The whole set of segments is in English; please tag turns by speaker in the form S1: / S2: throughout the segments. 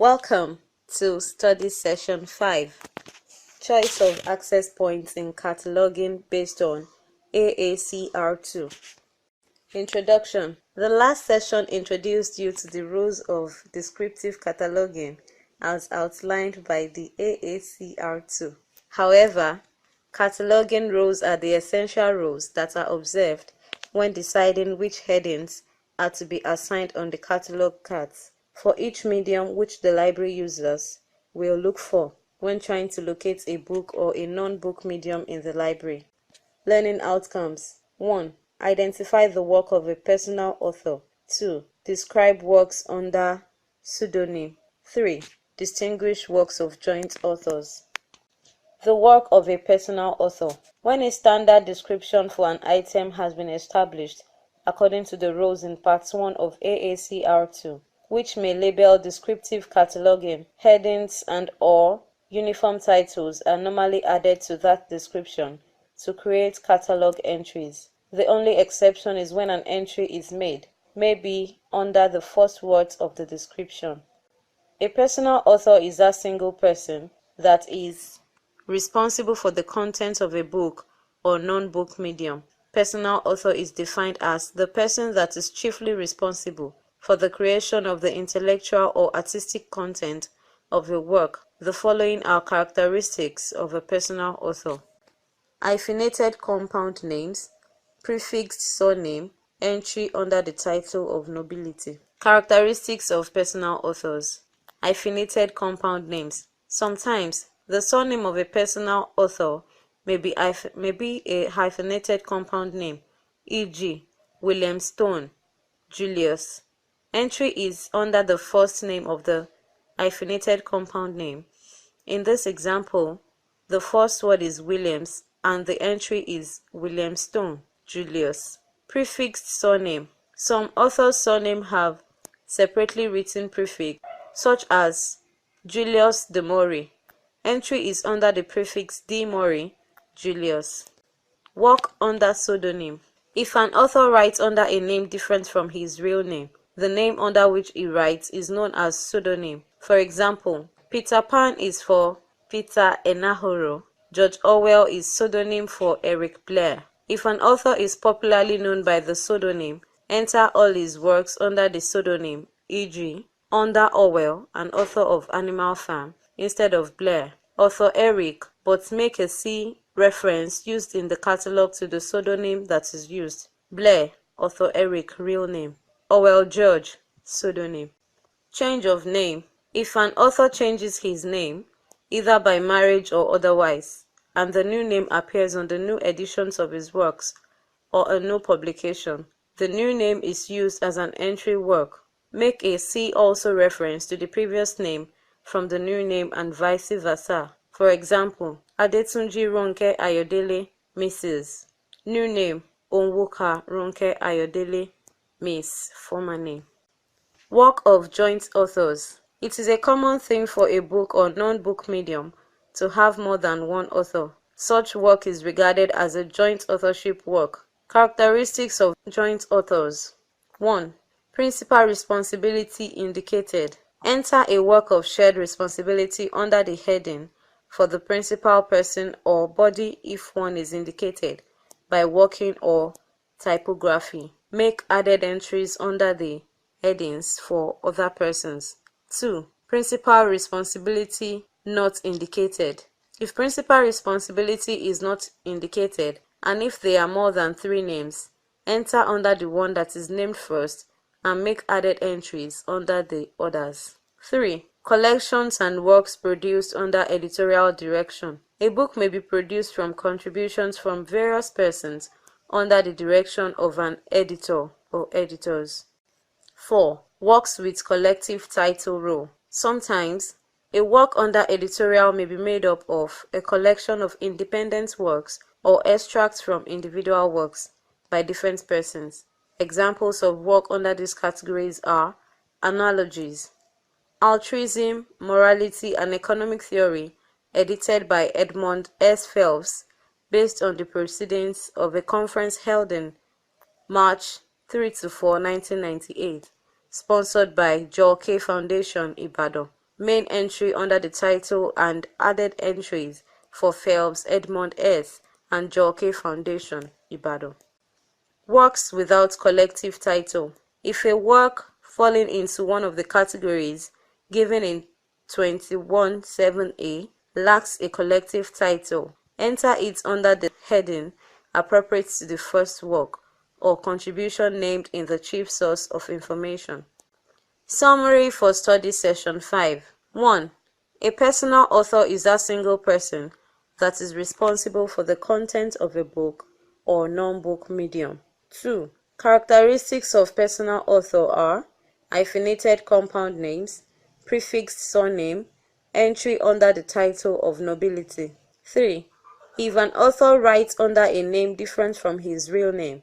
S1: Welcome to Study Session 5, Choice of Access Points in Cataloging based on AACR2. Introduction. The last session introduced you to the rules of descriptive cataloging as outlined by the AACR2. However, cataloging rules are the essential rules that are observed when deciding which headings are to be assigned on the catalog cards for each medium which the library users will look for when trying to locate a book or a non-book medium in the library. Learning outcomes. 1. Identify the work of a personal author. 2. Describe works under pseudonym. 3. Distinguish works of joint authors. The work of a personal author. When a standard description for an item has been established according to the rules in Part 1 of AACR2, which may label descriptive cataloging, headings and/or uniform titles are normally added to that description to create catalog entries. The only exception is when an entry is made, maybe under the first words of the description. A personal author is that single person that is responsible for the content of a book or non-book medium. Personal author is defined as the person that is chiefly responsible for the creation of the intellectual or artistic content of a work. The following are characteristics of a personal author: hyphenated compound names, prefixed surname, entry under the title of nobility. Characteristics of personal authors: hyphenated compound names. Sometimes the surname of a personal author may be a hyphenated compound name, e.g., William Stone, Julius. Entry is under the first name of the hyphenated compound name. In this example, the first word is Williams and the entry is William Stone, Julius. Prefixed surname. Some authors' surnames have separately written prefix, such as Julius de Mori. Entry is under the prefix de Mori, Julius. Work under pseudonym. If an author writes under a name different from his real name, the name under which he writes is known as pseudonym. For example, Peter Pan is for Peter Enahoro. George Orwell is pseudonym for Eric Blair. If an author is popularly known by the pseudonym, enter all his works under the pseudonym, e.g., under Orwell, an author of Animal Farm, instead of Blair. Author Eric, but make a C reference used in the catalog to the pseudonym that is used. Blair, author Eric, real name. Orwell George, pseudonym. Change of name. If an author changes his name, either by marriage or otherwise, and the new name appears on the new editions of his works or a new publication, the new name is used as an entry work. Make a C also reference to the previous name from the new name and vice versa. For example, Adetunji Ronke Ayodele, Mrs. New name, Onwuka Ronke Ayodele, Miss, former name. Work of joint authors. It is a common thing for a book or non-book medium to have more than one author. Such work is regarded as a joint authorship work. Characteristics of joint authors. 1. Principal responsibility indicated. Enter a work of shared responsibility under the heading for the principal person or body if one is indicated by working or typography. Make added entries under the headings for other persons. 2. Principal responsibility not indicated. If principal responsibility is not indicated, and if there are more than 3 names, enter under the one that is named first and make added entries under the others. 3. Collections and works produced under editorial direction. A book may be produced from contributions from various persons under the direction of an editor or editors. 4. Works with collective title role. Sometimes, a work under editorial may be made up of a collection of independent works or extracts from individual works by different persons. Examples of work under these categories are Analogies, Altruism, Morality and Economic Theory, edited by Edmund S. Phelps, based on the proceedings of a conference held in March 3–4, 1998, sponsored by Joel K. Foundation, Ibadan. main entry under the title and added entries for Phelps, Edmund S. and Jockey Foundation, Ibadan. Works without collective title. If a work falling into one of the categories given in 21(7)(a) lacks a collective title, enter it under the heading appropriate to the first work or contribution named in the chief source of information. Summary for Study Session 5. 1. A personal author is that single person that is responsible for the content of a book or non-book medium. 2. Characteristics of personal author are hyphenated compound names, prefixed surname, entry under the title of nobility. 3. If an author writes under a name different from his real name,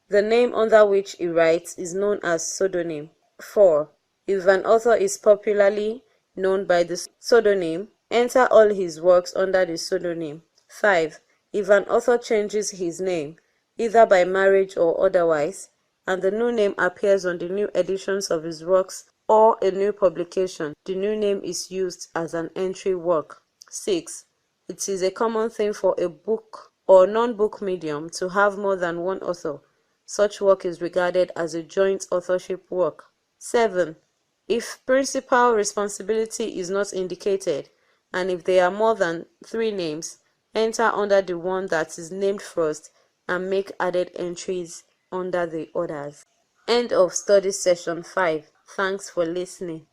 S1: the name under which he writes is known as pseudonym. 4. If an author is popularly known by the pseudonym, enter all his works under the pseudonym. 5. If an author changes his name, either by marriage or otherwise, and the new name appears on the new editions of his works or a new publication, the new name is used as an entry work. 6. It is a common thing for a book or non-book medium to have more than one author. Such work is regarded as a joint authorship work. 7. If principal responsibility is not indicated, and if there are more than 3 names, enter under the one that is named first and make added entries under the others. End of Study Session 5. Thanks for listening.